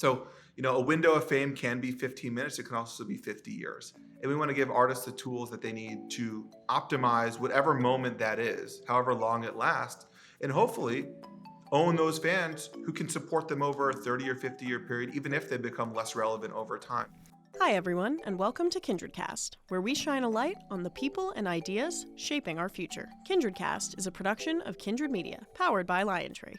So, a window of fame can be 15 minutes. It can also be 50 years. And we want to give artists the tools that they need to optimize whatever moment that is, however long it lasts, and hopefully own those fans who can support them over a 30 or 50-year period, even if they become less relevant over time. Hi, everyone, and welcome to KindredCast, where we shine a light on the people and ideas shaping our future. KindredCast is a production of Kindred Media, powered by LionTree.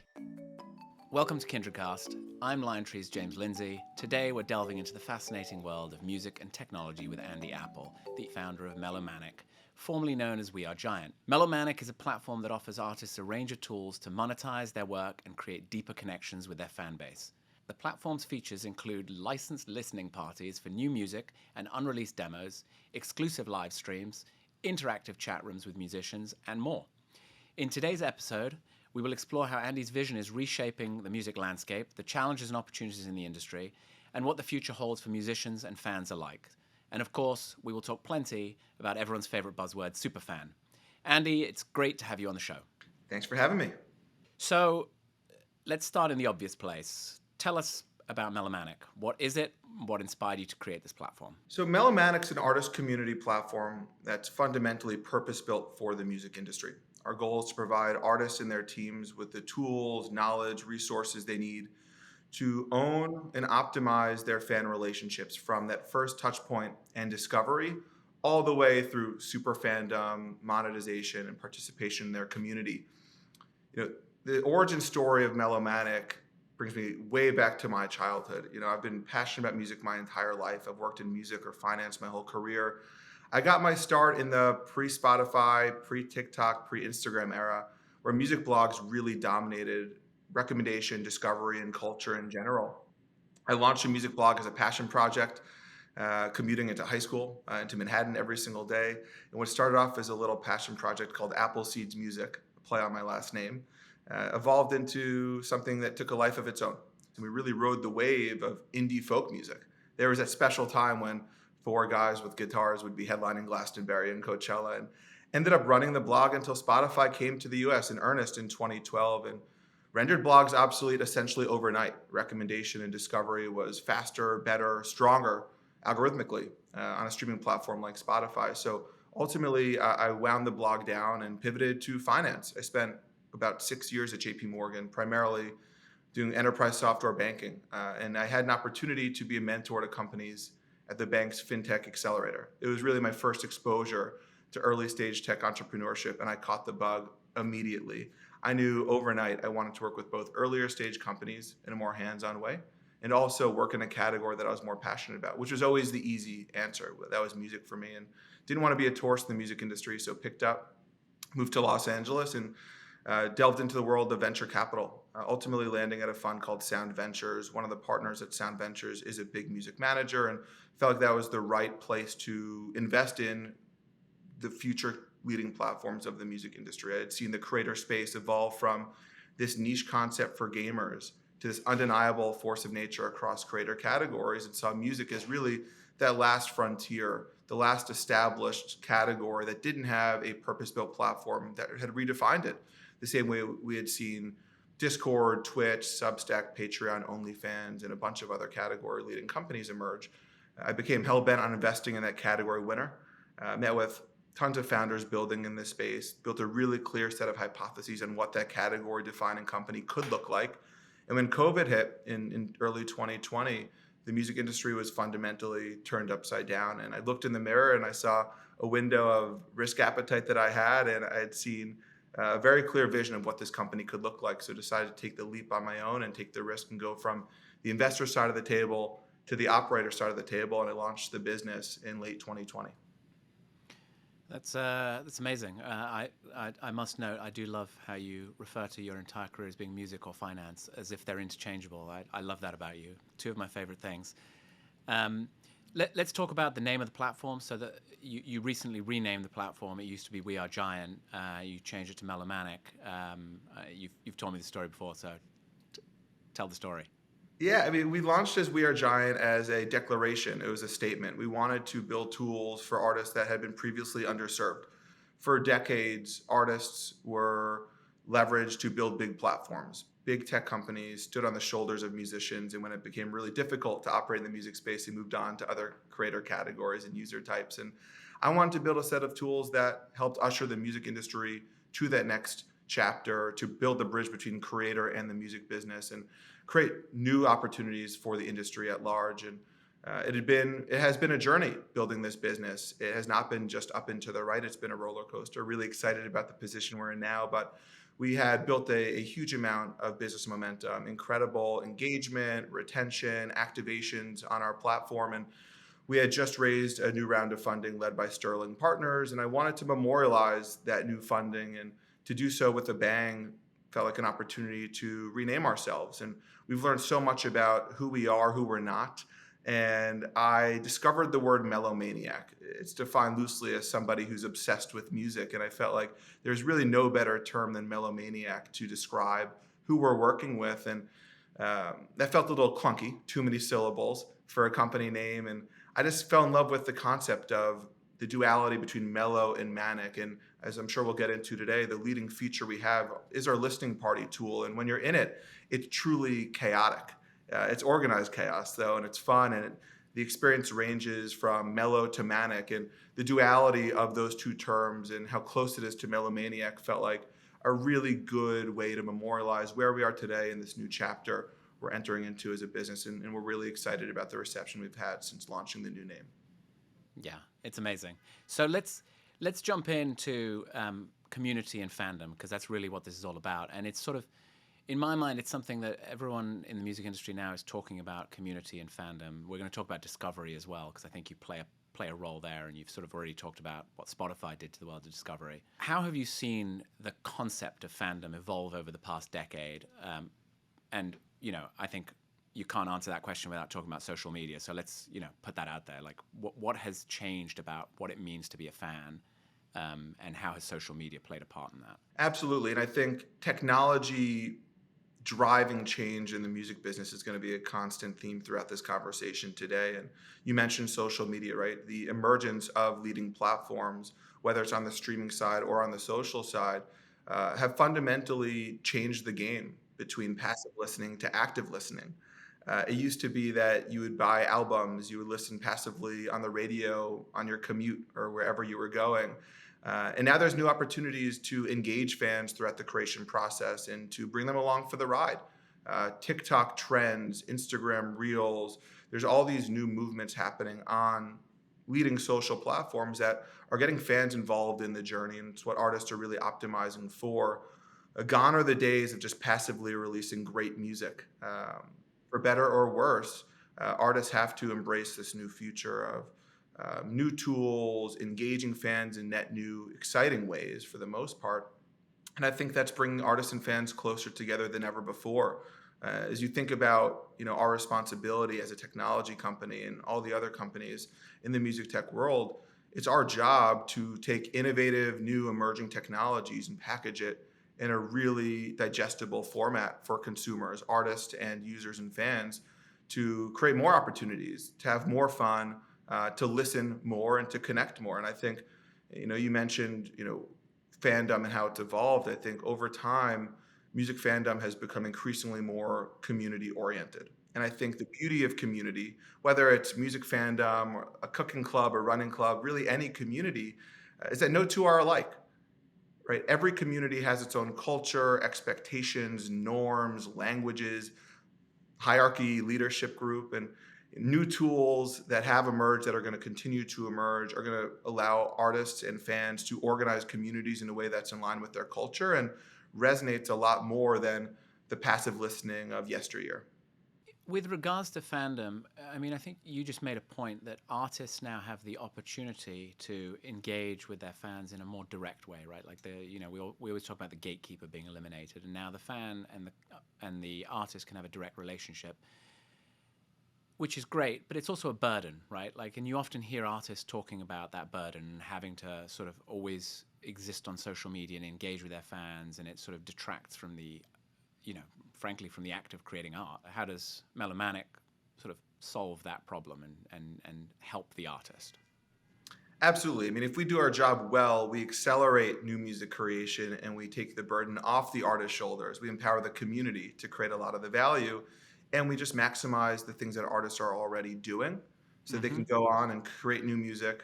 Welcome to KindredCast. I'm LionTree's James Lindsay. Today we're delving into the fascinating world of music and technology with Andy Apple, the founder of Mellomanic, formerly known as We Are Giant. Melomanic is a platform that offers artists a range of tools to monetize their work and create deeper connections with their fan base. The platform's features include licensed listening parties for new music and unreleased demos, exclusive live streams, interactive chat rooms with musicians, and more. In today's episode, we will explore how Andy's vision is reshaping the music landscape, the challenges and opportunities in the industry, and what the future holds for musicians and fans alike. And of course, we will talk plenty about everyone's favorite buzzword, superfan. Andy, it's great to have you on the show. Thanks for having me. So, let's start in the obvious place. Tell us about Mellomanic. What is it? What inspired you to create this platform? So Mellomanic's an artist community platform that's fundamentally purpose-built for the music industry. Our goal is to provide artists and their teams with the tools, knowledge, resources they need to own and optimize their fan relationships from that first touch point and discovery all the way through super fandom, monetization, and participation in their community. The origin story of Mellomanic brings me way back to my childhood. I've been passionate about music my entire life. I've worked in music or finance my whole career. I got my start in the pre-Spotify, pre-TikTok, pre-Instagram era, where music blogs really dominated recommendation, discovery, and culture in general. I launched a music blog as a passion project, commuting into high school, into Manhattan every single day. And what started off as a little passion project called Appleseeds Music, a play on my last name, evolved into something that took a life of its own. And we really rode the wave of indie folk music. There was that special time when four guys with guitars would be headlining Glastonbury and Coachella, and ended up running the blog until Spotify came to the US in earnest in 2012 and rendered blogs obsolete essentially overnight. Recommendation and discovery was faster, better, stronger algorithmically on a streaming platform like Spotify. So ultimately, I wound the blog down and pivoted to finance. I spent about 6 years at JP Morgan, primarily doing enterprise software banking. And I had an opportunity to be a mentor to companies at the bank's fintech accelerator. It was really my first exposure to early stage tech entrepreneurship, and I caught the bug immediately. I knew overnight I wanted to work with both earlier stage companies in a more hands-on way, and also work in a category that I was more passionate about, which was always the easy answer. That was music for me, and didn't want to be a tourist in the music industry, so picked up, moved to Los Angeles, and delved into the world of venture capital, ultimately landing at a fund called Sound Ventures. One of the partners at Sound Ventures is a big music manager, and felt like that was the right place to invest in the future leading platforms of the music industry. I had seen the creator space evolve from this niche concept for gamers to this undeniable force of nature across creator categories, and saw music as really that last frontier, the last established category that didn't have a purpose-built platform that had redefined it. The same way we had seen Discord, Twitch, Substack, Patreon, OnlyFans, and a bunch of other category-leading companies emerge. I became hell-bent on investing in that category winner, met with tons of founders building in this space, built a really clear set of hypotheses on what that category-defining company could look like. And when COVID hit in early 2020, the music industry was fundamentally turned upside down. And I looked in the mirror and I saw a window of risk appetite that I had, and I had seen a very clear vision of what this company could look like. So decided to take the leap on my own and take the risk and go from the investor side of the table to the operator side of the table. And I launched the business in late 2020. That's amazing. I must note, I do love how you refer to your entire career as being music or finance, as if they're interchangeable. I love that about you. Two of my favorite things. Let's talk about the name of the platform. So that you recently renamed the platform. It used to be We Are Giant. You changed it to Mellomanic. You've told me the story before, so tell the story. Yeah, we launched as We Are Giant as a declaration. It was a statement. We wanted to build tools for artists that had been previously underserved. For decades, artists were leveraged to build big platforms. Big tech companies stood on the shoulders of musicians, and when it became really difficult to operate in the music space, they moved on to other creator categories and user types. And I wanted to build a set of tools that helped usher the music industry to that next chapter, to build the bridge between creator and the music business and create new opportunities for the industry at large. And it has been a journey building this business. It has not been just up and to the right. It's been a roller coaster. Really excited about the position we're in now, but we had built a huge amount of business momentum, incredible engagement, retention, activations on our platform. And we had just raised a new round of funding led by Sterling Partners. And I wanted to memorialize that new funding, and to do so with a bang felt like an opportunity to rename ourselves. And we've learned so much about who we are, who we're not. And I discovered the word Mellomaniac. It's defined loosely as somebody who's obsessed with music. And I felt like there's really no better term than Mellomaniac to describe who we're working with. And that felt a little clunky, too many syllables for a company name. And I just fell in love with the concept of the duality between mellow and manic. And as I'm sure we'll get into today, the leading feature we have is our listening party tool. And when you're in it, it's truly chaotic. It's organized chaos, though, and it's fun, and the experience ranges from mellow to manic, and the duality of those two terms and how close it is to Mellomaniac felt like a really good way to memorialize where we are today in this new chapter we're entering into as a business, and we're really excited about the reception we've had since launching the new name. Yeah, it's amazing. So let's jump into community and fandom, because that's really what this is all about, and it's sort of, in my mind, it's something that everyone in the music industry now is talking about, community and fandom. We're going to talk about discovery as well, because I think you play a role there, and you've sort of already talked about what Spotify did to the world of discovery. How have you seen the concept of fandom evolve over the past decade? And, I think you can't answer that question without talking about social media. So let's, put that out there. Like, what has changed about what it means to be a fan? And how has social media played a part in that? Absolutely. And I think technology driving change in the music business is going to be a constant theme throughout this conversation today. And you mentioned social media, right? The emergence of leading platforms, whether it's on the streaming side or on the social side, have fundamentally changed the game between passive listening to active listening. It used to be that you would buy albums, you would listen passively on the radio, on your commute, or wherever you were going. And now there's new opportunities to engage fans throughout the creation process and to bring them along for the ride. TikTok trends, Instagram Reels, there's all these new movements happening on leading social platforms that are getting fans involved in the journey. And it's what artists are really optimizing for. Gone are the days of just passively releasing great music. For better or worse, artists have to embrace this new future of new tools, engaging fans in net new, exciting ways for the most part. And I think that's bringing artists and fans closer together than ever before. As you think about, our responsibility as a technology company and all the other companies in the music tech world, it's our job to take innovative, new, emerging technologies and package it in a really digestible format for consumers, artists, and users and fans to create more opportunities, to have more fun, to listen more and to connect more. And I think, you mentioned, fandom and how it's evolved. I think over time, music fandom has become increasingly more community oriented. And I think the beauty of community, whether it's music fandom or a cooking club or running club, really any community, is that no two are alike, right? Every community has its own culture, expectations, norms, languages, hierarchy, leadership group, and new tools that have emerged that are going to continue to emerge are going to allow artists and fans to organize communities in a way that's in line with their culture and resonates a lot more than the passive listening of yesteryear. With regards to fandom, I think you just made a point that artists now have the opportunity to engage with their fans in a more direct way, right? Like we always talk about the gatekeeper being eliminated, and now the fan and the artist can have a direct relationship, which is great, but it's also a burden, right? And you often hear artists talking about that burden and having to sort of always exist on social media and engage with their fans, and it sort of detracts from the, frankly, from the act of creating art. How does Melomanic sort of solve that problem and help the artist? Absolutely. I mean, if we do our job well, we accelerate new music creation and we take the burden off the artist's shoulders. We empower the community to create a lot of the value, and we just maximize the things that artists are already doing so they can go on and create new music,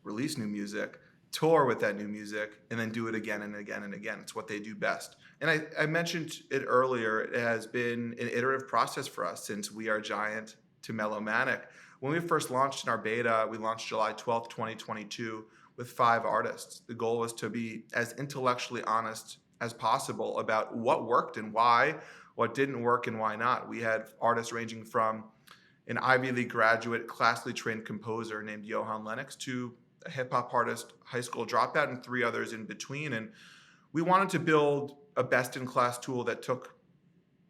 release new music, tour with that new music, and then do it again and again and again. It's what they do best. And I mentioned it earlier, it has been an iterative process for us since We Are Giant to Mellomanic. When we first launched in our beta, we launched July 12th, 2022, with 5 artists. The goal was to be as intellectually honest as possible about what worked and why, what didn't work and why not. We had artists ranging from an Ivy League graduate, classically trained composer named Johan Lennox to a hip hop artist, high school dropout, and 3 others in between. And we wanted to build a best in class tool that took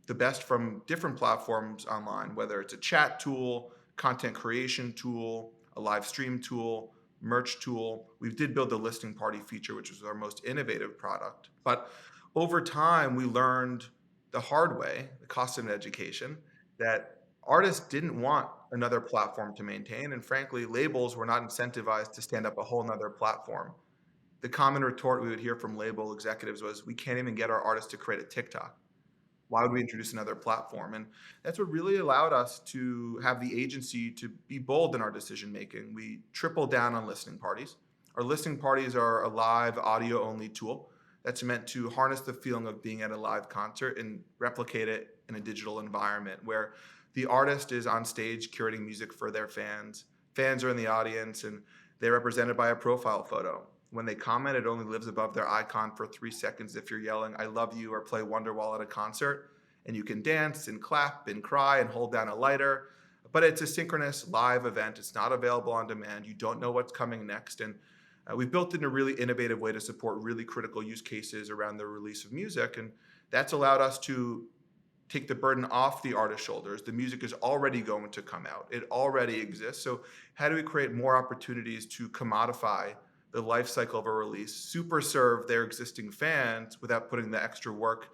the best from different platforms online, whether it's a chat tool, content creation tool, a live stream tool, merch tool. We did build the listening party feature, which was our most innovative product. But over time, we learned the hard way, the cost of an education, that artists didn't want another platform to maintain. And frankly, labels were not incentivized to stand up a whole nother platform. The common retort we would hear from label executives was, we can't even get our artists to create a TikTok. Why would we introduce another platform? And that's what really allowed us to have the agency to be bold in our decision making. We tripled down on listening parties. Our listening parties are a live audio only tool that's meant to harness the feeling of being at a live concert and replicate it in a digital environment where the artist is on stage curating music for their fans. Fans are in the audience and they're represented by a profile photo. When they comment, it only lives above their icon for 3 seconds if you're yelling, "I love you," or play Wonderwall at a concert. And you can dance and clap and cry and hold down a lighter. But it's a synchronous live event. It's not available on demand. You don't know what's coming next. And we've built in a really innovative way to support really critical use cases around the release of music. And that's allowed us to take the burden off the artist's shoulders. The music is already going to come out. It already exists. So how do we create more opportunities to commodify the life cycle of a release, super serve their existing fans without putting the extra work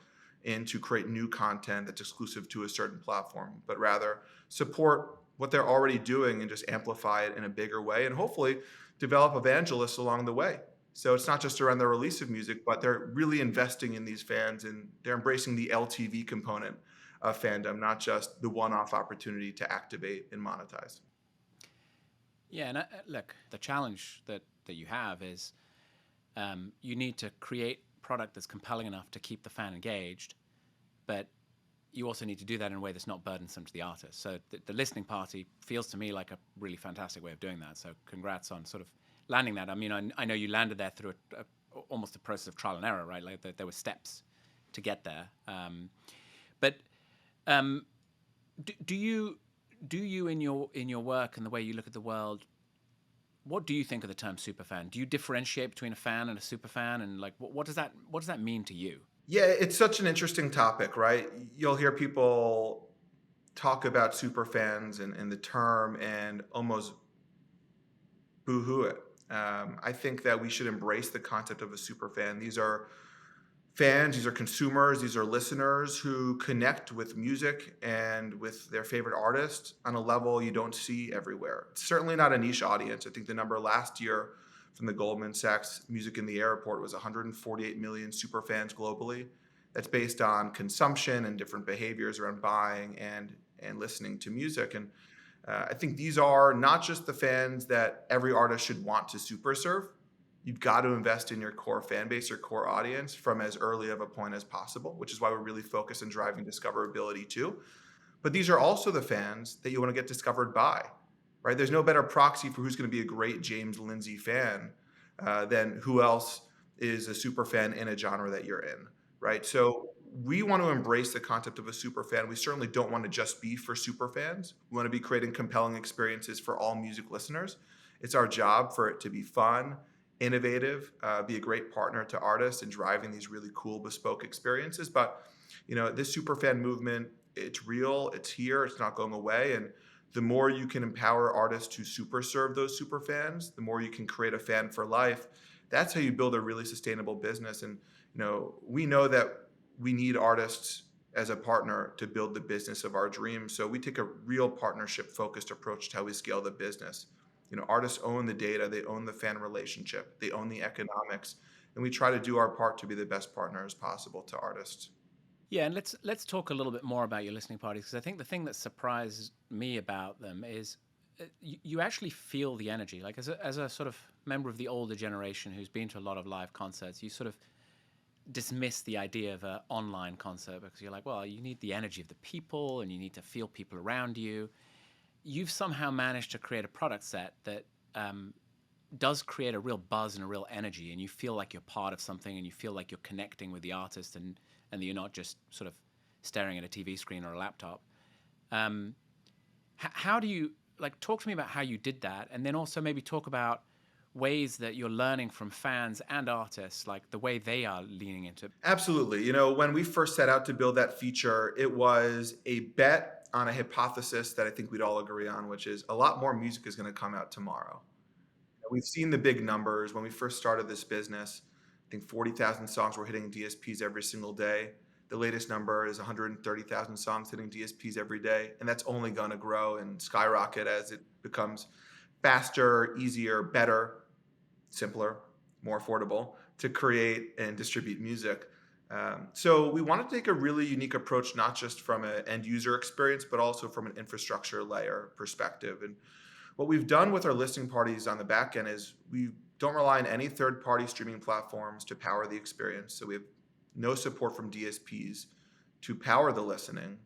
in to create new content that's exclusive to a certain platform, but rather support what they're already doing and just amplify it in a bigger way and hopefully develop evangelists along the way. So it's not just around the release of music, but they're really investing in these fans and they're embracing the LTV component of fandom, not just the one-off opportunity to activate and monetize. Yeah, and look, the challenge that you have is you need to create product that's compelling enough to keep the fan engaged, but you also need to do that in a way that's not burdensome to the artist. So the listening party feels to me like a really fantastic way of doing that. So congrats on sort of landing that. I mean, I know you landed there through almost a process of trial and error, right? Like there were steps to get there. But do you in your work and the way you look at the world, what do you think of the term superfan? Do you differentiate between a fan and a superfan, and like what does that mean to you? Yeah, it's such an interesting topic, right? You'll hear people talk about superfans and the term and almost boo-hoo it. I think that we should embrace the concept of a superfan. These are fans, these are consumers, these are listeners who connect with music and with their favorite artist on a level you don't see everywhere. It's certainly not a niche audience. I think the number last year from the Goldman Sachs Music in the Air report was 148 million superfans globally. That's based on consumption and different behaviors around buying and listening to music. And I think these are not just the fans that every artist should want to super serve. You've got to invest in your core fan base, your core audience from as early of a point as possible, which is why we're really focused on driving discoverability too. But these are also the fans that you want to get discovered by, right? There's no better proxy for who's going to be a great James Lindsay fan than who else is a super fan in a genre that you're in, right? So we want to embrace the concept of a super fan. We certainly don't want to just be for super fans. We want to be creating compelling experiences for all music listeners. It's our job for it to be fun, innovative, be a great partner to artists in driving these really cool bespoke experiences. But this superfan movement, it's real, it's here, it's not going away. And the more you can empower artists to super serve those super fans, the more you can create a fan for life. That's how you build a really sustainable business. And we know that we need artists as a partner to build the business of our dreams. So we take a real partnership focused approach to how we scale the business. Artists own the data, they own the fan relationship, they own the economics, and we try to do our part to be the best partner as possible to artists. Yeah, and let's talk a little bit more about your listening parties, because I think the thing that surprised me about them is you actually feel the energy. Like as a sort of member of the older generation who's been to a lot of live concerts, you sort of dismiss the idea of an online concert because you're like, well, you need the energy of the people and you need to feel people around you. You've somehow managed to create a product set that does create a real buzz and a real energy, and you feel like you're part of something, and you feel like you're connecting with the artist, and you're not just sort of staring at a TV screen or a laptop. How do you, like, talk to me about how you did that, and then also maybe talk about ways that you're learning from fans and artists, like the way they are leaning into it. Absolutely. When we first set out to build that feature, it was a bet on a hypothesis that I think we'd all agree on, which is a lot more music is going to come out tomorrow. We've seen the big numbers. When we first started this business, I think 40,000 songs were hitting DSPs every single day. The latest number is 130,000 songs hitting DSPs every day, and that's only going to grow and skyrocket as it becomes faster, easier, better, simpler, more affordable to create and distribute music. So we want to take a really unique approach, not just from an end user experience, but also from an infrastructure layer perspective. And what we've done with our listening parties on the back end is we don't rely on any third-party streaming platforms to power the experience. So we have no support from DSPs to power the listening.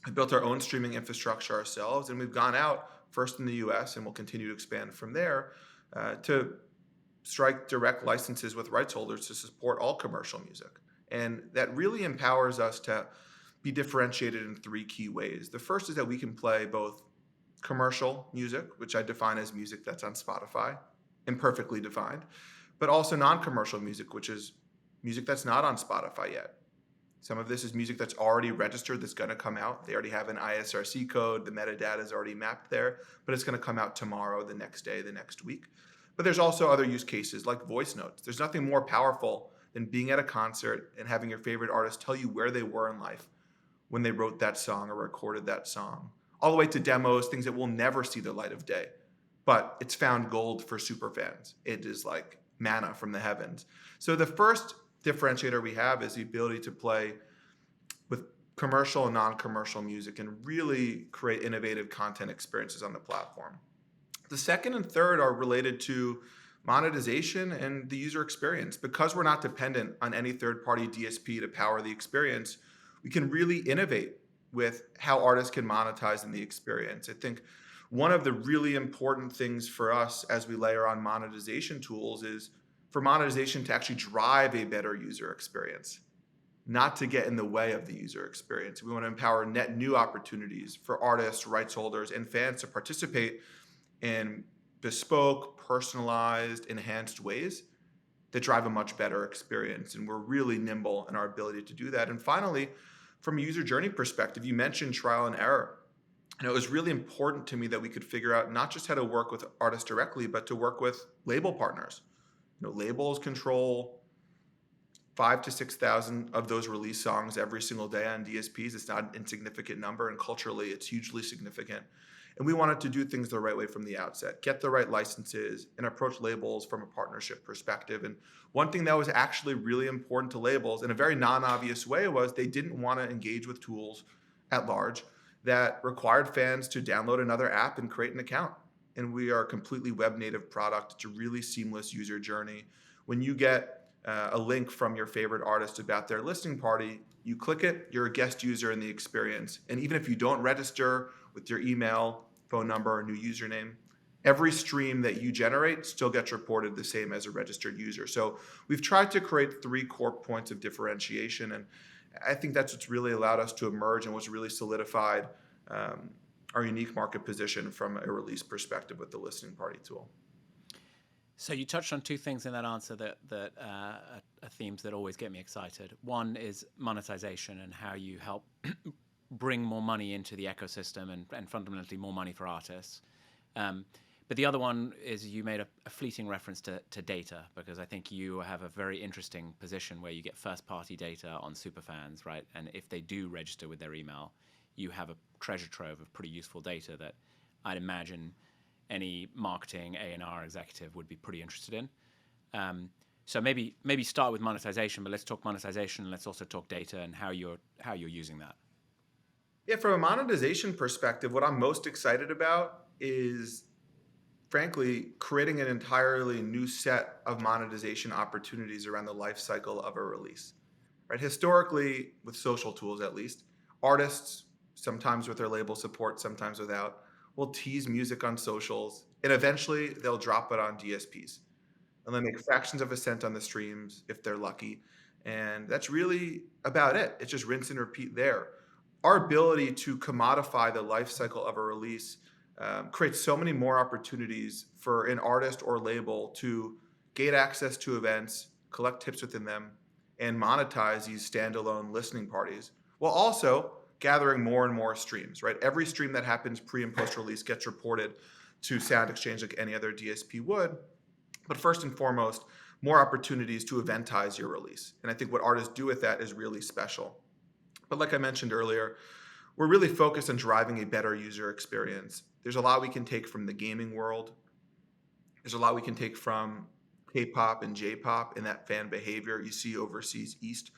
We built our own streaming infrastructure ourselves, and we've gone out first in the US, and we'll continue to expand from there to strike direct licenses with rights holders to support all commercial music. And that really empowers us to be differentiated in three key ways. The first is that we can play both commercial music, which I define as music that's on Spotify, imperfectly defined, but also non-commercial music, which is music that's not on Spotify yet. Some of this is music that's already registered, that's going to come out. They already have an ISRC code. The metadata is already mapped there, but it's going to come out tomorrow, the next day, the next week. But there's also other use cases like voice notes. There's nothing more powerful than being at a concert and having your favorite artist tell you where they were in life when they wrote that song or recorded that song, all the way to demos, things that will never see the light of day. But it's found gold for superfans. It is like manna from the heavens. So the first differentiator we have is the ability to play with commercial and non-commercial music and really create innovative content experiences on the platform. The second and third are related to monetization and the user experience. Because we're not dependent on any third-party DSP to power the experience, we can really innovate with how artists can monetize in the experience. I think one of the really important things for us as we layer on monetization tools is for monetization to actually drive a better user experience, not to get in the way of the user experience. We want to empower net new opportunities for artists, rights holders, and fans to participate in bespoke, personalized, enhanced ways that drive a much better experience. And we're really nimble in our ability to do that. And finally, from a user journey perspective, you mentioned trial and error. And it was really important to me that we could figure out not just how to work with artists directly, but to work with label partners. Labels control 5,000 to 6,000 of those release songs every single day on DSPs. It's not an insignificant number, and culturally, it's hugely significant. And we wanted to do things the right way from the outset, get the right licenses, and approach labels from a partnership perspective. And one thing that was actually really important to labels in a very non-obvious way was they didn't want to engage with tools at large that required fans to download another app and create an account. And we are a completely web native product. It's a really seamless user journey. When you get a link from your favorite artist about their listening party, you click it, you're a guest user in the experience. And even if you don't register with your email, phone number, or new username, every stream that you generate still gets reported the same as a registered user. So we've tried to create three core points of differentiation. And I think that's what's really allowed us to emerge and what's really solidified our unique market position from a release perspective with the listening party tool. So you touched on two things in that answer that are themes that always get me excited. One is monetization and how you help bring more money into the ecosystem and fundamentally more money for artists. But the other one is you made a fleeting reference to data, because I think you have a very interesting position where you get first-party data on superfans, right? And if they do register with their email, you have a treasure trove of pretty useful data that I'd imagine any marketing A&R executive would be pretty interested in. So maybe start with monetization, but let's talk monetization. Let's also talk data and how you're using that. Yeah, from a monetization perspective, what I'm most excited about is, frankly, creating an entirely new set of monetization opportunities around the life cycle of a release. Right? Historically, with social tools at least, artists, sometimes with their label support, sometimes without, will tease music on socials, and eventually they'll drop it on DSPs. And they make fractions of a cent on the streams if they're lucky. And that's really about it. It's just rinse and repeat there. Our ability to commodify the life cycle of a release creates so many more opportunities for an artist or label to gain access to events, collect tips within them, and monetize these standalone listening parties, while also gathering more and more streams, right? Every stream that happens pre and post release gets reported to Sound Exchange like any other DSP would. But first and foremost, more opportunities to eventize your release. And I think what artists do with that is really special. But like I mentioned earlier, we're really focused on driving a better user experience. There's a lot we can take from the gaming world. There's a lot we can take from K-pop and J-pop and that fan behavior you see overseas East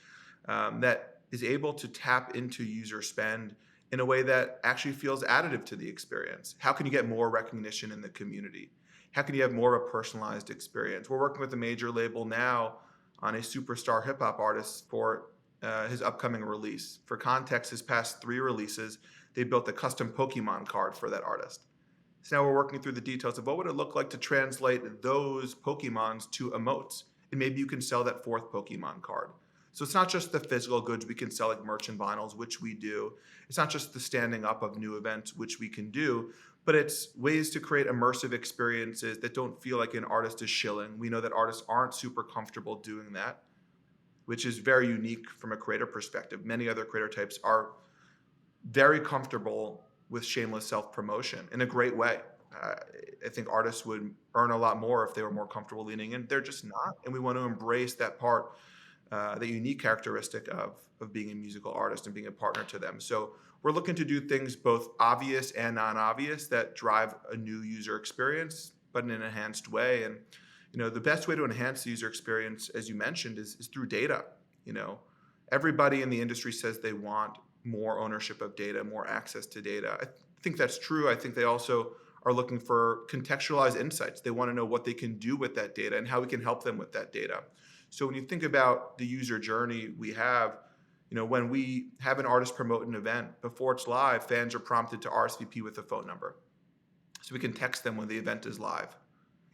that is able to tap into user spend in a way that actually feels additive to the experience. How can you get more recognition in the community? How can you have more of a personalized experience? We're working with a major label now on a superstar hip hop artist for his upcoming release. For context, his past 3 releases, they built a custom Pokemon card for that artist. So now we're working through the details of what would it look like to translate those Pokemons to emotes. And maybe you can sell that 4th Pokemon card. So it's not just the physical goods we can sell like merch and vinyls, which we do. It's not just the standing up of new events, which we can do, but it's ways to create immersive experiences that don't feel like an artist is shilling. We know that artists aren't super comfortable doing that, which is very unique from a creator perspective. Many other creator types are very comfortable with shameless self-promotion in a great way. I think artists would earn a lot more if they were more comfortable leaning in. They're just not, and we want to embrace that part, the unique characteristic of being a musical artist and being a partner to them. So we're looking to do things both obvious and non-obvious that drive a new user experience, but in an enhanced way. And the best way to enhance the user experience, as you mentioned, is through data. Everybody in the industry says they want more ownership of data, more access to data. I think that's true. I think they also are looking for contextualized insights. They want to know what they can do with that data and how we can help them with that data. So when you think about the user journey we have, when we have an artist promote an event, before it's live, fans are prompted to RSVP with a phone number. So we can text them when the event is live.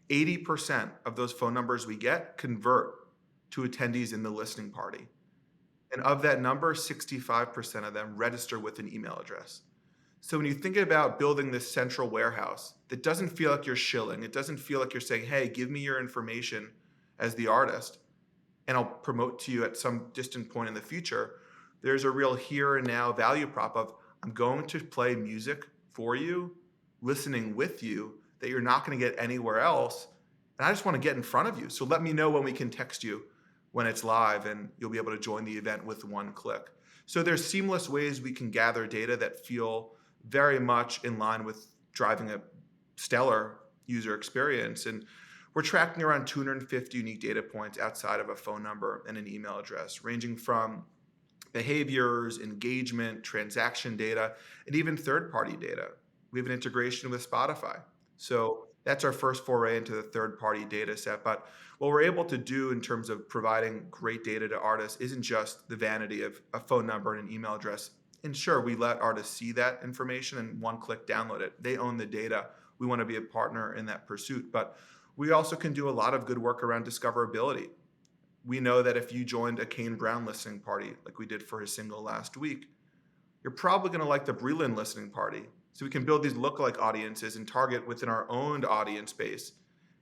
80% of those phone numbers we get convert to attendees in the listening party. And of that number, 65% of them register with an email address. So when you think about building this central warehouse that doesn't feel like you're shilling, it doesn't feel like you're saying, hey, give me your information as the artist, and I'll promote to you at some distant point in the future, there's a real here and now value prop of, I'm going to play music for you, listening with you, that you're not going to get anywhere else. And I just want to get in front of you. So let me know when we can text you when it's live, and you'll be able to join the event with one click. So there's seamless ways we can gather data that feel very much in line with driving a stellar user experience. And we're tracking around 250 unique data points outside of a phone number and an email address, ranging from behaviors, engagement, transaction data, and even third-party data. We have an integration with Spotify. So that's our first foray into the third-party data set. But what we're able to do in terms of providing great data to artists isn't just the vanity of a phone number and an email address. And sure, we let artists see that information and one click download it. They own the data. We want to be a partner in that pursuit. But we also can do a lot of good work around discoverability. We know that if you joined a Kane Brown listening party, like we did for his single last week, you're probably going to like the Breland listening party. So we can build these lookalike audiences and target within our own audience base.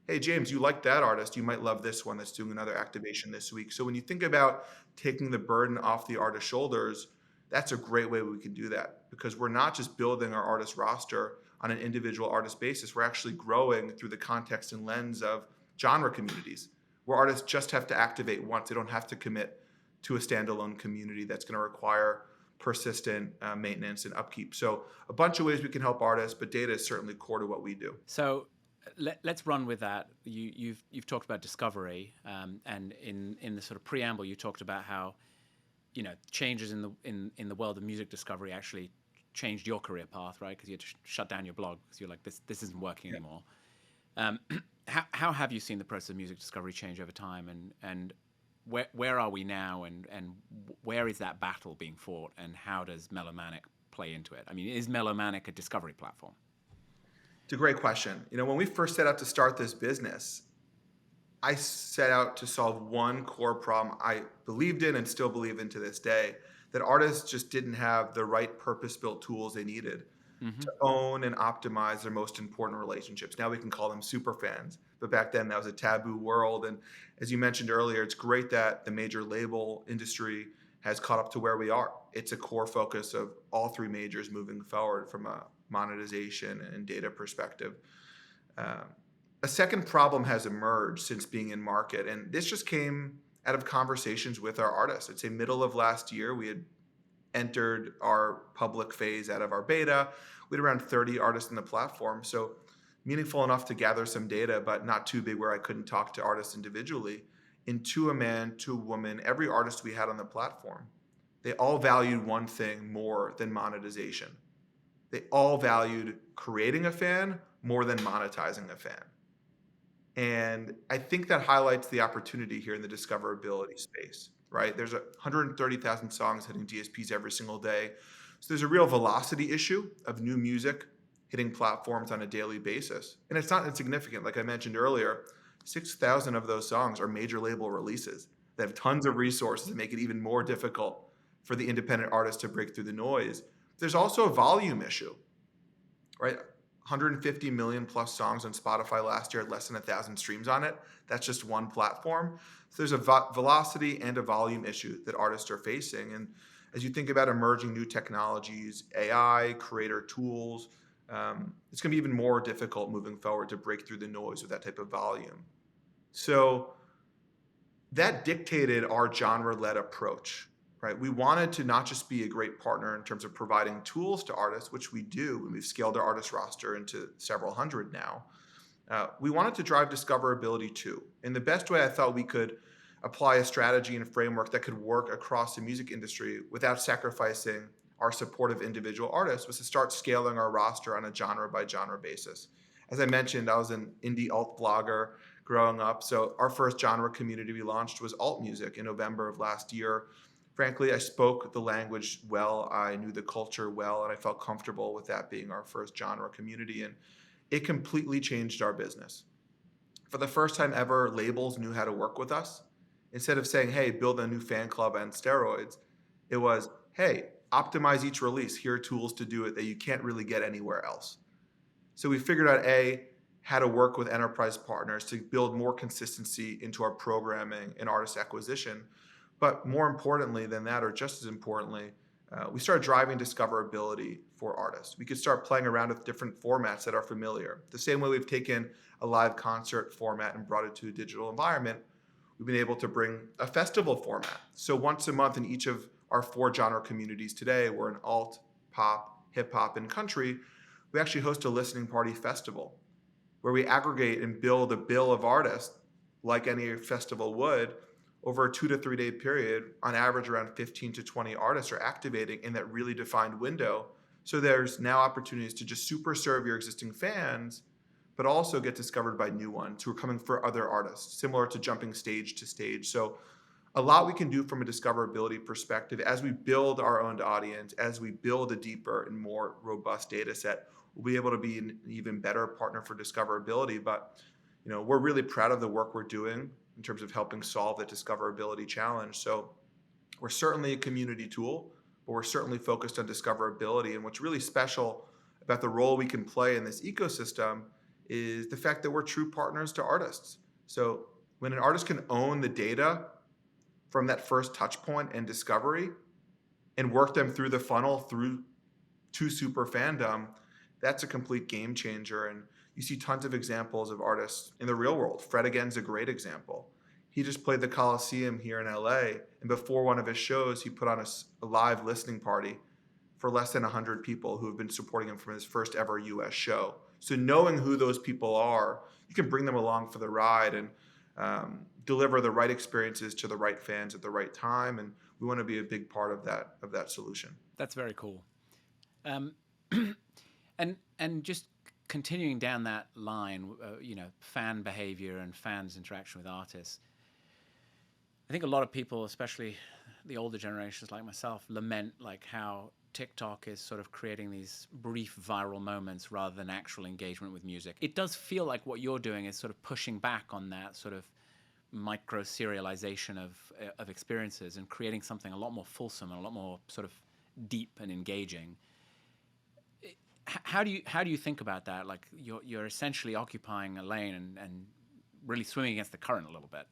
Hey, James, you like that artist. You might love this one that's doing another activation this week. So when you think about taking the burden off the artist's shoulders, that's a great way we can do that, because we're not just building our artist roster on an individual artist basis. We're actually growing through the context and lens of genre communities, where artists just have to activate once. They don't have to commit to a standalone community that's going to require persistent maintenance and upkeep. So a bunch of ways we can help artists, but data is certainly core to what we do. So let's run with that. You've talked about discovery, and in the sort of preamble, you talked about how changes in the world of music discovery actually changed your career path, right? Because you had to shut down your blog because you're like, this isn't working anymore. How have you seen the process of music discovery change over time, and where are we now, and where is that battle being fought, and how does Mellomanic play into it? I mean, is Mellomanic a discovery platform? It's a great question. When we first set out to start this business, I set out to solve one core problem I believed in and still believe in to this day, that artists just didn't have the right purpose-built tools they needed to own and optimize their most important relationships. Now we can call them superfans, but back then that was a taboo world. And as you mentioned earlier, it's great that the major label industry has caught up to where we are. It's a core focus of all three majors moving forward from a monetization and data perspective. A second problem has emerged since being in market, and this just came out of conversations with our artists. I'd say middle of last year, we had entered our public phase out of our beta. We had around 30 artists in the platform, so meaningful enough to gather some data, but not too big where I couldn't talk to artists individually. And to a man, to a woman, every artist we had on the platform, they all valued one thing more than monetization. They all valued creating a fan more than monetizing a fan. And I think that highlights the opportunity here in the discoverability space, right? There's 130,000 songs hitting DSPs every single day. So there's a real velocity issue of new music hitting platforms on a daily basis. And it's not insignificant. Like I mentioned earlier, 6,000 of those songs are major label releases that have tons of resources that make it even more difficult for the independent artist to break through the noise. There's also a volume issue, right? 150 million plus songs on Spotify last year had less than 1,000 streams on it. That's just one platform. So there's a velocity and a volume issue that artists are facing. And as you think about emerging new technologies, AI, creator tools, it's going to be even more difficult moving forward to break through the noise with that type of volume. So that dictated our genre-led approach, right? We wanted to not just be a great partner in terms of providing tools to artists, which we do, and we've scaled our artist roster into several hundred now. We wanted to drive discoverability too. And the best way I thought we could apply a strategy and framework that could work across the music industry without sacrificing our support of individual artists was to start scaling our roster on a genre by genre basis. As I mentioned, I was an indie alt blogger growing up. So our first genre community we launched was alt music in November of last year. Frankly, I spoke the language well, I knew the culture well, and I felt comfortable with that being our first genre community. And it completely changed our business. For the first time ever, labels knew how to work with us. Instead of saying, hey, build a new fan club on steroids, it was, hey, optimize each release. Here are tools to do it that you can't really get anywhere else. So we figured out, how to work with enterprise partners to build more consistency into our programming and artist acquisition. But more importantly than that, or just as importantly, we started driving discoverability for artists. We could start playing around with different formats that are familiar. The same way we've taken a live concert format and brought it to a digital environment, we've been able to bring a festival format. So once a month in each of our 4 genre communities today, we're in alt, pop, hip hop, and country, we actually host a listening party festival where we aggregate and build a bill of artists like any festival would. Over a 2 to 3 day period, on average around 15 to 20 artists are activating in that really defined window. So there's now opportunities to just super serve your existing fans, but also get discovered by new ones who are coming for other artists, similar to jumping stage to stage. So a lot we can do from a discoverability perspective as we build our own audience, as we build a deeper and more robust data set, we'll be able to be an even better partner for discoverability. But we're really proud of the work we're doing in terms of helping solve the discoverability challenge. So we're certainly a community tool, but we're certainly focused on discoverability. And what's really special about the role we can play in this ecosystem is the fact that we're true partners to artists. So when an artist can own the data from that first touch point and discovery and work them through the funnel through to super fandom, that's a complete game changer. And you see tons of examples of artists in the real world. Fred again's a great example. He just played the Coliseum here in LA, and before one of his shows, he put on a live listening party for less than 100 people who have been supporting him from his first ever US show. So knowing who those people are, you can bring them along for the ride and deliver the right experiences to the right fans at the right time. And we want to be a big part of that solution. That's very cool. Um, and just continuing down that line, fan behavior and fans' interaction with artists. I think a lot of people, especially the older generations like myself, lament like how TikTok is sort of creating these brief viral moments rather than actual engagement with music. It does feel like what you're doing is sort of pushing back on that sort of micro serialization of experiences and creating something a lot more fulsome and a lot more sort of deep and engaging. How do you think about that? Like you're essentially occupying a lane and really swimming against the current a little bit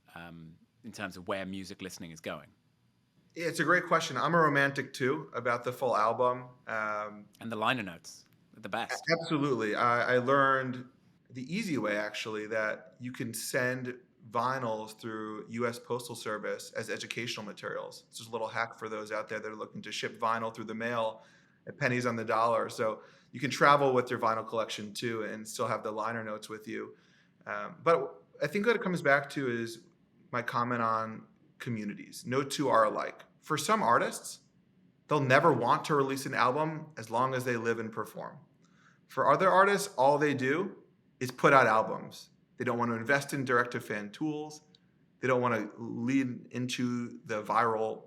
in terms of where music listening is going. It's a great question. I'm a romantic too about the full album. And the liner notes, the best. Absolutely. I learned the easy way, actually, that you can send vinyls through U.S. Postal Service as educational materials. It's just a little hack for those out there that are looking to ship vinyl through the mail at pennies on the dollar. So you can travel with your vinyl collection too and still have the liner notes with you. But I think what it comes back to is my comment on communities. No two are alike. For some artists, they'll never want to release an album as long as they live and perform. For other artists, all they do is put out albums. They don't want to invest in direct-to-fan tools. They don't want to lead into the viral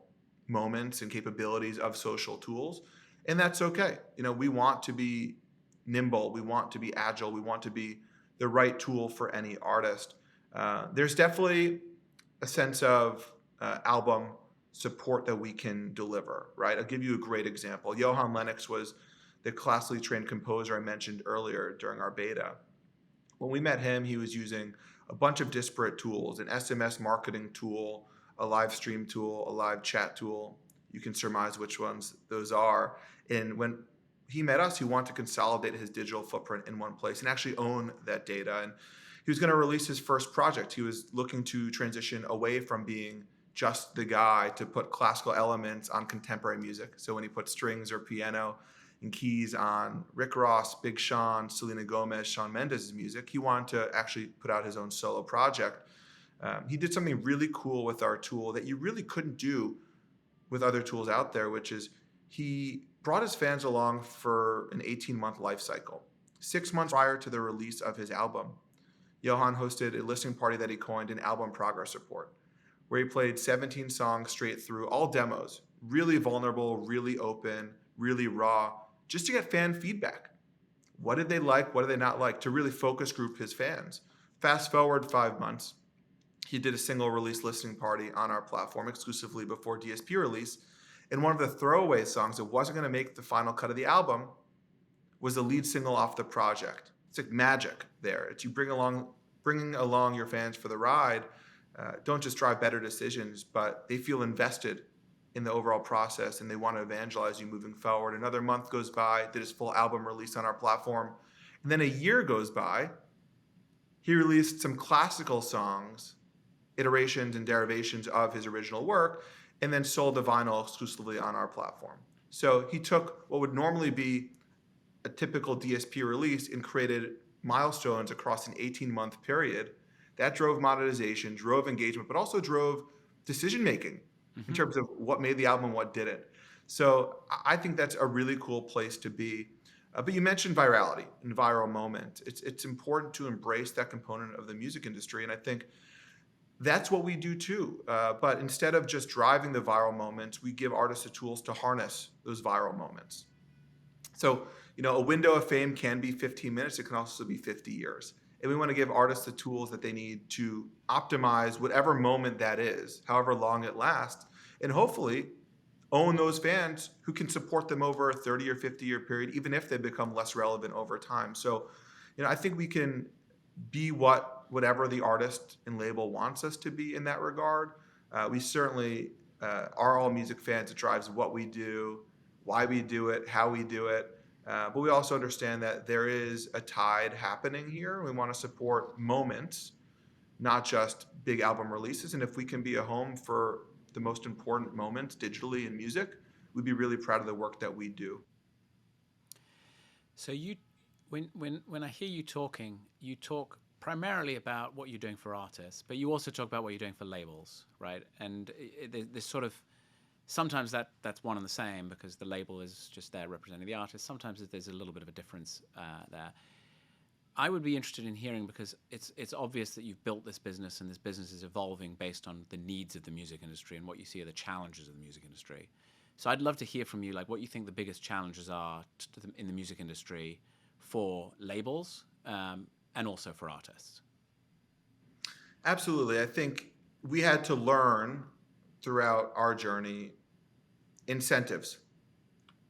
moments and capabilities of social tools. And that's okay. We want to be nimble. We want to be agile. We want to be the right tool for any artist. There's definitely a sense of album support that we can deliver, right? I'll give you a great example. Johan Lennox was the classically trained composer I mentioned earlier during our beta. When we met him, he was using a bunch of disparate tools, an SMS marketing tool, a live stream tool, a live chat tool. You can surmise which ones those are. And when he met us, he wanted to consolidate his digital footprint in one place and actually own that data. And he was going to release his first project. He was looking to transition away from being just the guy to put classical elements on contemporary music. So when he put strings or piano and keys on Rick Ross, Big Sean, Selena Gomez, Shawn Mendes' music, he wanted to actually put out his own solo project. He did something really cool with our tool that you really couldn't do with other tools out there, which is he brought his fans along for an 18-month life cycle. 6 months prior to the release of his album, Johan hosted a listening party that he coined an album progress report, where he played 17 songs straight through, all demos, really vulnerable, really open, really raw, just to get fan feedback. What did they like? What did they not like? To really focus group his fans. Fast forward 5 months, he did a single release listening party on our platform exclusively before DSP release. And one of the throwaway songs that wasn't going to make the final cut of the album was the lead single off the project. It's like magic there. It's you bringing along your fans for the ride. Don't just drive better decisions, but they feel invested in the overall process and they want to evangelize you moving forward. Another month goes by, did his full album release on our platform. And then a year goes by, he released some classical songs, iterations and derivations of his original work, and then sold the vinyl exclusively on our platform. So he took what would normally be a typical DSP release and created milestones across an 18-month period. That drove monetization, drove engagement, but also drove decision-making in terms of what made the album and what didn't. So I think that's a really cool place to be. But you mentioned virality and viral moment. It's important to embrace that component of the music industry, and I think that's what we do too. But instead of just driving the viral moments, we give artists the tools to harness those viral moments. So, a window of fame can be 15 minutes. It can also be 50 years. And we want to give artists the tools that they need to optimize whatever moment that is, however long it lasts, and hopefully own those fans who can support them over a 30 or 50-year period, even if they become less relevant over time. So, I think we can be whatever the artist and label wants us to be in that regard. We certainly are all music fans. It drives what we do, why we do it, how we do it. But we also understand that there is a tide happening here. We want to support moments, not just big album releases. And if we can be a home for the most important moments digitally in music, we'd be really proud of the work that we do. So when I hear you talking, you talk primarily about what you're doing for artists, but you also talk about what you're doing for labels, right? And there's sort of sometimes that's one and the same because the label is just there representing the artist. Sometimes there's a little bit of a difference there. I would be interested in hearing because it's obvious that you've built this business and this business is evolving based on the needs of the music industry and what you see are the challenges of the music industry. So I'd love to hear from you, like what you think the biggest challenges are in the music industry for labels and also for artists. Absolutely. I think we had to learn throughout our journey incentives.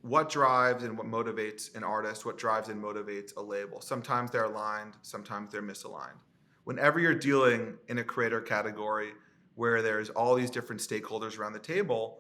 What drives and what motivates an artist, what drives and motivates a label. Sometimes they're aligned, sometimes they're misaligned. Whenever you're dealing in a creator category where there's all these different stakeholders around the table,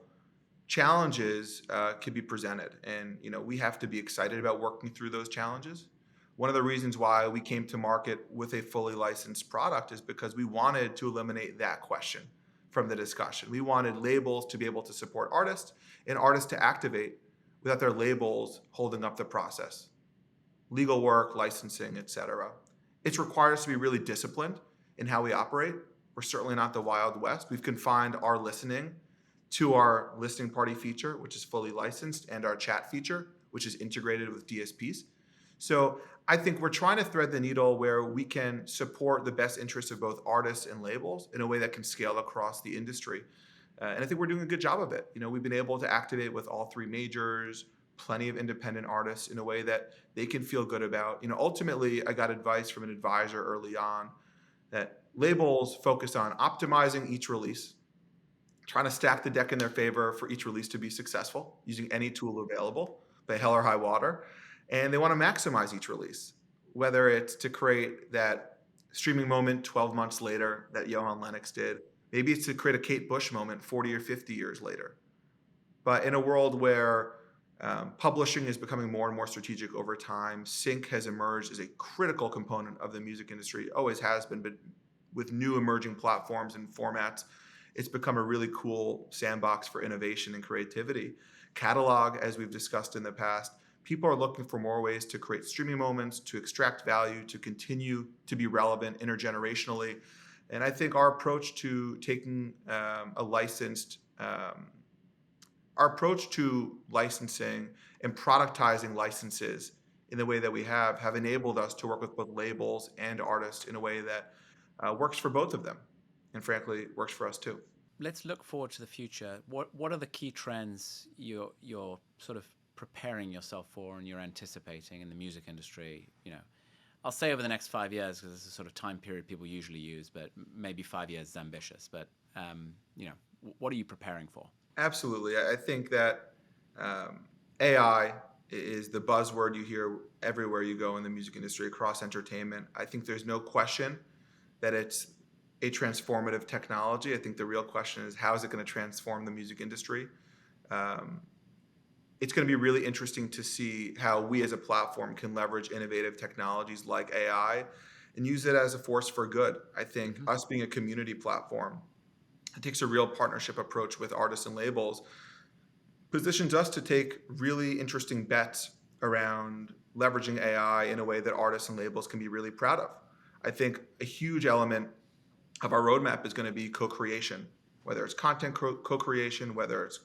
challenges can be presented. And we have to be excited about working through those challenges. One of the reasons why we came to market with a fully licensed product is because we wanted to eliminate that question from the discussion. We wanted labels to be able to support artists and artists to activate without their labels holding up the process. Legal work, licensing, etc. It's required us to be really disciplined in how we operate. We're certainly not the Wild West. We've confined our listening to our listening party feature, which is fully licensed, and our chat feature, which is integrated with DSPs. So I think we're trying to thread the needle where we can support the best interests of both artists and labels in a way that can scale across the industry. And I think we're doing a good job of it. We've been able to activate with all three majors, plenty of independent artists in a way that they can feel good about. Ultimately, I got advice from an advisor early on that labels focus on optimizing each release, trying to stack the deck in their favor for each release to be successful using any tool available by hell or high water. And they want to maximize each release, whether it's to create that streaming moment 12 months later that Johan Lennox did. Maybe it's to create a Kate Bush moment 40 or 50 years later. But in a world where publishing is becoming more and more strategic over time, sync has emerged as a critical component of the music industry, always has been, but with new emerging platforms and formats, it's become a really cool sandbox for innovation and creativity. Catalog, as we've discussed in the past, people are looking for more ways to create streaming moments, to extract value, to continue to be relevant intergenerationally. And I think our approach to taking our approach to licensing and productizing licenses in the way that we have enabled us to work with both labels and artists in a way that works for both of them, and frankly, works for us too. Let's look forward to the future. What are the key trends you're sort of preparing yourself for and you're anticipating in the music industry? I'll say over the next 5 years because it's a sort of time period people usually use, but maybe 5 years is ambitious. But what are you preparing for? Absolutely. I think that AI is the buzzword you hear everywhere you go in the music industry across entertainment. I think there's no question that it's a transformative technology. I think the real question is how is it going to transform the music industry? It's going to be really interesting to see how we as a platform can leverage innovative technologies like AI and use it as a force for good. I think us being a community platform, it takes a real partnership approach with artists and labels, positions us to take really interesting bets around leveraging AI in a way that artists and labels can be really proud of. I think a huge element of our roadmap is going to be co-creation, whether it's content co-creation, whether it's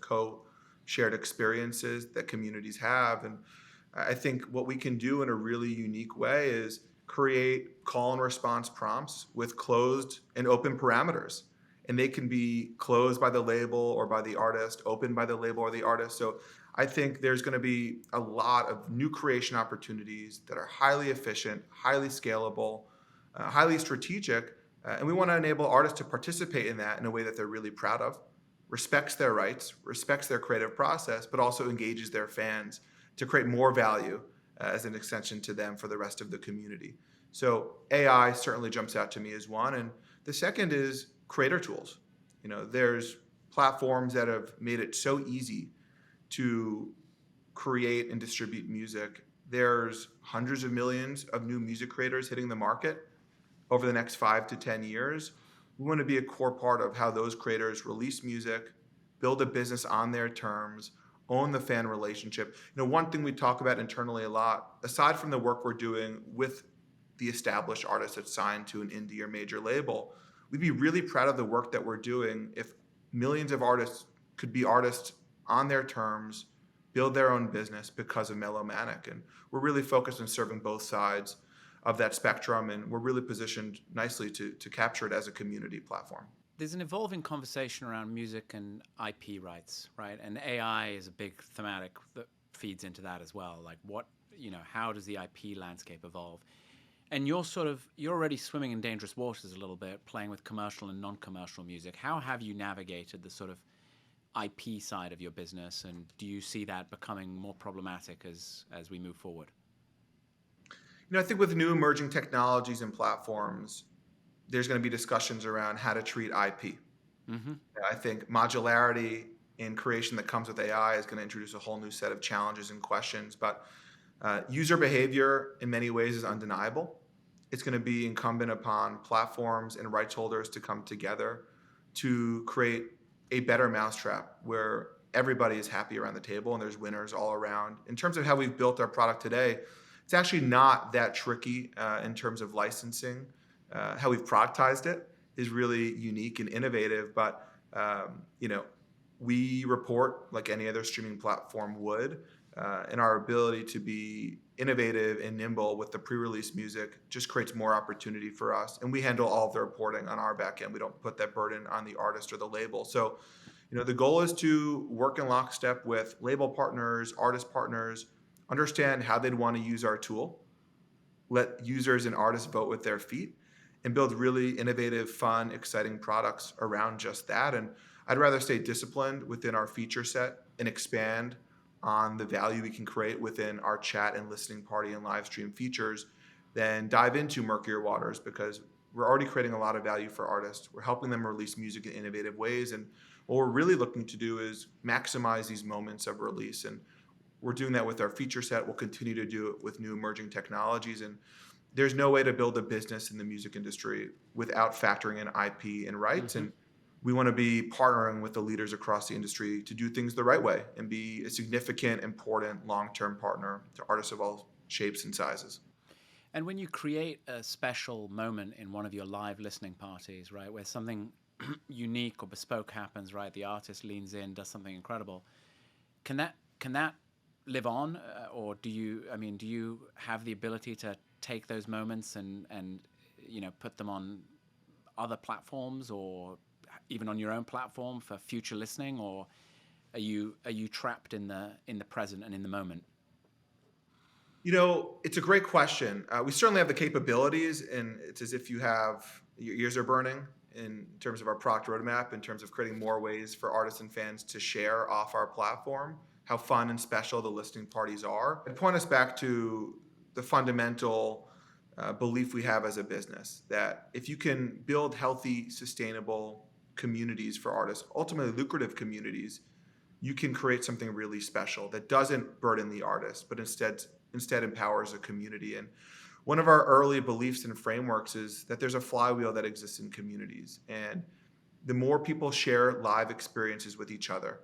shared experiences that communities have. And I think what we can do in a really unique way is create call and response prompts with closed and open parameters. And they can be closed by the label or by the artist, open by the label or the artist. So I think there's going to be a lot of new creation opportunities that are highly efficient, highly scalable, highly strategic. And we want to enable artists to participate in that in a way that they're really proud of, respects their rights, respects their creative process, but also engages their fans to create more value as an extension to them for the rest of the community. So AI certainly jumps out to me as one. And the second is creator tools. There's platforms that have made it so easy to create and distribute music. There's hundreds of millions of new music creators hitting the market. over the next 5 to 10 years, we want to be a core part of how those creators release music, build a business on their terms, own the fan relationship. One thing we talk about internally a lot, aside from the work we're doing with the established artists that signed to an indie or major label, we'd be really proud of the work that we're doing if millions of artists could be artists on their terms, build their own business because of Mellomanic. And we're really focused on serving both sides of that spectrum, and we're really positioned nicely to capture it as a community platform. There's an evolving conversation around music and IP rights, right? And AI is a big thematic that feeds into that as well. Like how does the IP landscape evolve? And you're already swimming in dangerous waters a little bit, playing with commercial and non-commercial music. How have you navigated the sort of IP side of your business, and do you see that becoming more problematic as we move forward? I think with new emerging technologies and platforms, there's going to be discussions around how to treat IP. Mm-hmm. I think modularity in creation that comes with AI is going to introduce a whole new set of challenges and questions, but user behavior in many ways is undeniable. It's going to be incumbent upon platforms and rights holders to come together to create a better mousetrap where everybody is happy around the table and there's winners all around. In terms of how we've built our product today, it's actually not that tricky in terms of licensing. How we've productized it is really unique and innovative, but we report like any other streaming platform would, and our ability to be innovative and nimble with the pre-release music just creates more opportunity for us. And we handle all of the reporting on our back end. We don't put that burden on the artist or the label. So, the goal is to work in lockstep with label partners, artist partners, understand how they'd want to use our tool, let users and artists vote with their feet, and build really innovative, fun, exciting products around just that. And I'd rather stay disciplined within our feature set and expand on the value we can create within our chat and listening party and live stream features than dive into murkier waters, because we're already creating a lot of value for artists. We're helping them release music in innovative ways. And what we're really looking to do is maximize these moments of release. And we're doing that with our feature set. We'll continue to do it with new emerging technologies. And there's no way to build a business in the music industry without factoring in IP and rights. Mm-hmm. And we want to be partnering with the leaders across the industry to do things the right way and be a significant, important, long-term partner to artists of all shapes and sizes. And when you create a special moment in one of your live listening parties, right, where something unique or bespoke happens, right, the artist leans in, does something incredible, can that live on, or do you have the ability to take those moments and put them on other platforms or even on your own platform for future listening, or are you trapped in the present and in the moment? It's a great question. We certainly have the capabilities, and it's as if your ears are burning in terms of our product roadmap, in terms of creating more ways for artists and fans to share off our platform, how fun and special the listening parties are. I'd point us back to the fundamental belief we have as a business, that if you can build healthy, sustainable communities for artists, ultimately lucrative communities, you can create something really special that doesn't burden the artist, but instead empowers a community. And one of our early beliefs and frameworks is that there's a flywheel that exists in communities. And the more people share live experiences with each other,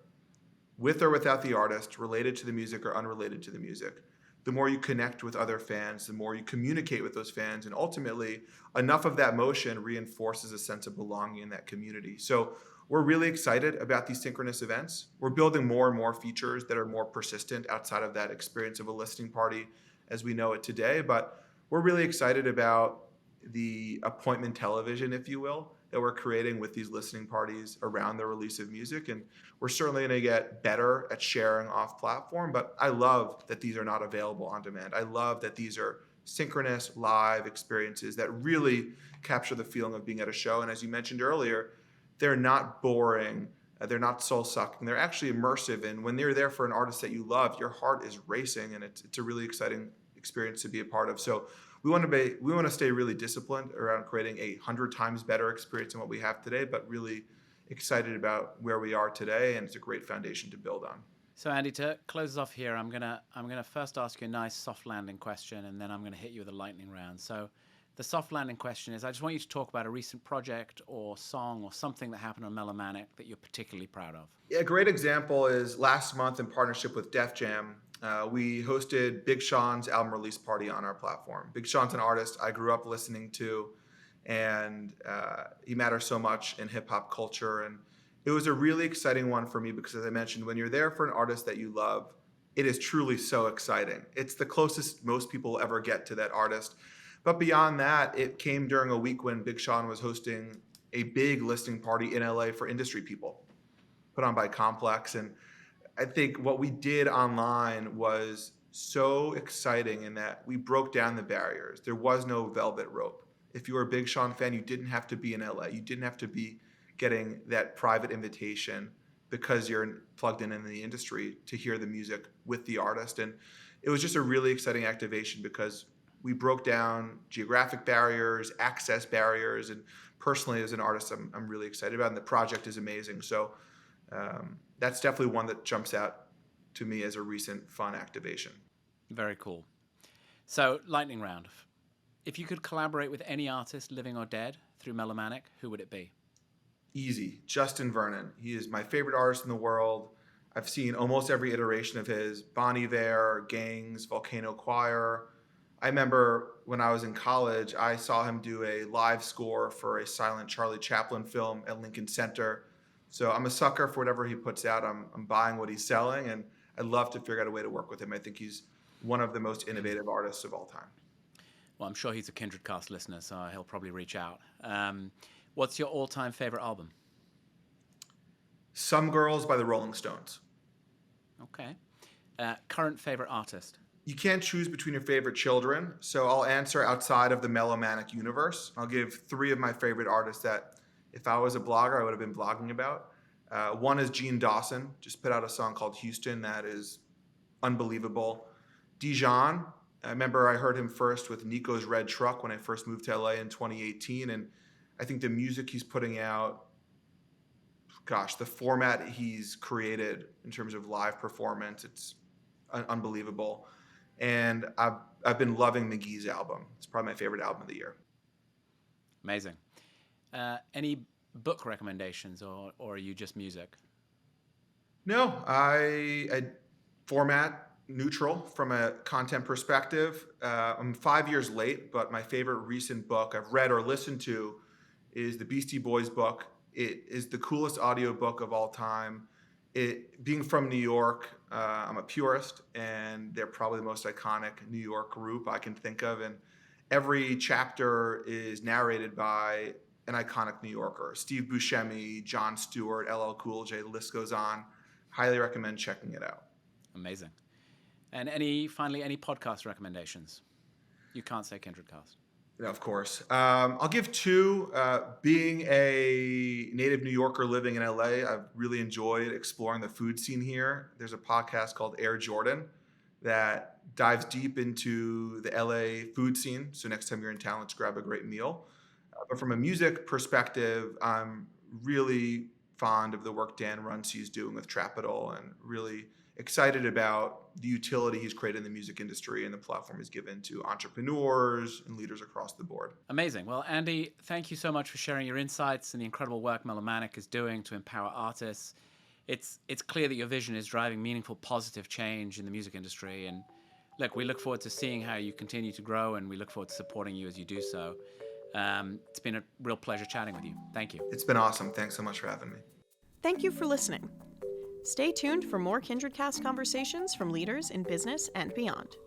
with or without the artist, related to the music or unrelated to the music, the more you connect with other fans, the more you communicate with those fans, and ultimately enough of that motion reinforces a sense of belonging in that community. So we're really excited about these synchronous events. We're building more and more features that are more persistent outside of that experience of a listening party as we know it today. But we're really excited about the appointment television, if you will, that we're creating with these listening parties around the release of music. And we're certainly going to get better at sharing off platform, but I love that these are not available on demand. I love that these are synchronous live experiences that really capture the feeling of being at a show. And as you mentioned earlier, they're not boring. They're not soul-sucking. They're actually immersive. And when you're there for an artist that you love, your heart is racing, and it's a really exciting experience to be a part of. So we want to stay really disciplined around creating 100 times better experience than what we have today, but really excited about where we are today, and it's a great foundation to build on. So Andy, to close us off here, I'm gonna first ask you a nice soft landing question, and then I'm gonna hit you with a lightning round. So The soft landing question is, I just want you to talk about a recent project or song or something that happened on Mellomanic that you're particularly proud of. Yeah, a great example is last month in partnership with Def Jam, we hosted Big Sean's album release party on our platform. Big Sean's an artist I grew up listening to, and he matters so much in hip hop culture. And it was a really exciting one for me because, as I mentioned, when you're there for an artist that you love, it is truly so exciting. It's the closest most people ever get to that artist. But beyond that, it came during a week when Big Sean was hosting a big listening party in LA for industry people, put on by Complex. And I think what we did online was so exciting in that we broke down the barriers. There was no velvet rope. If you were a Big Sean fan, you didn't have to be in LA. You didn't have to be getting that private invitation because you're plugged in the industry to hear the music with the artist. And it was just a really exciting activation because we broke down geographic barriers, access barriers, and personally as an artist, I'm really excited about it, and the project is amazing. So that's definitely one that jumps out to me as a recent fun activation. Very cool. So, lightning round. If you could collaborate with any artist, living or dead, through Mellomanic, who would it be? Easy. Justin Vernon. He is my favorite artist in the world. I've seen almost every iteration of his. Bon Iver, Gangs, Volcano Choir. I remember when I was in college, I saw him do a live score for a silent Charlie Chaplin film at Lincoln Center. So I'm a sucker for whatever he puts out. I'm buying what he's selling, and I'd love to figure out a way to work with him. I think he's one of the most innovative artists of all time. Well, I'm sure he's a KindredCast listener, so he'll probably reach out. What's your all-time favorite album? Some Girls by the Rolling Stones. Okay. Current favorite artist? You can't choose between your favorite children, so I'll answer outside of the Mellomanic universe. I'll give 3 of my favorite artists that if I was a blogger, I would have been blogging about. One is Gene Dawson, just put out a song called Houston that is unbelievable. Dijon, I remember I heard him first with Nico's Red Truck when I first moved to LA in 2018, and I think the music he's putting out, the format he's created in terms of live performance, it's unbelievable. And I've been loving McGee's album. It's probably my favorite album of the year. Amazing. Any book recommendations, or are you just music? No, I format neutral from a content perspective. I'm 5 years late, but my favorite recent book I've read or listened to is the Beastie Boys book. It is the coolest audiobook of all time. Being from New York, I'm a purist, and they're probably the most iconic New York group I can think of. And every chapter is narrated by an iconic New Yorker. Steve Buscemi, Jon Stewart, LL Cool J, the list goes on. Highly recommend checking it out. Amazing. And finally, any podcast recommendations? You can't say KindredCast. Of course. I'll give 2. Being a native New Yorker living in LA, I've really enjoyed exploring the food scene here. There's a podcast called Air Jordan that dives deep into the LA food scene. So next time you're in town, let's grab a great meal. But from a music perspective, I'm really fond of the work Dan Runcie is doing with Trapital, and really excited about the utility he's created in the music industry and the platform he's given to entrepreneurs and leaders across the board. Amazing. Well, Andy, thank you so much for sharing your insights and the incredible work Mellomanic is doing to empower artists. It's clear that your vision is driving meaningful, positive change in the music industry. And look, we look forward to seeing how you continue to grow, and we look forward to supporting you as you do so. It's been a real pleasure chatting with you. Thank you. It's been awesome. Thanks so much for having me. Thank you for listening. Stay tuned for more KindredCast conversations from leaders in business and beyond.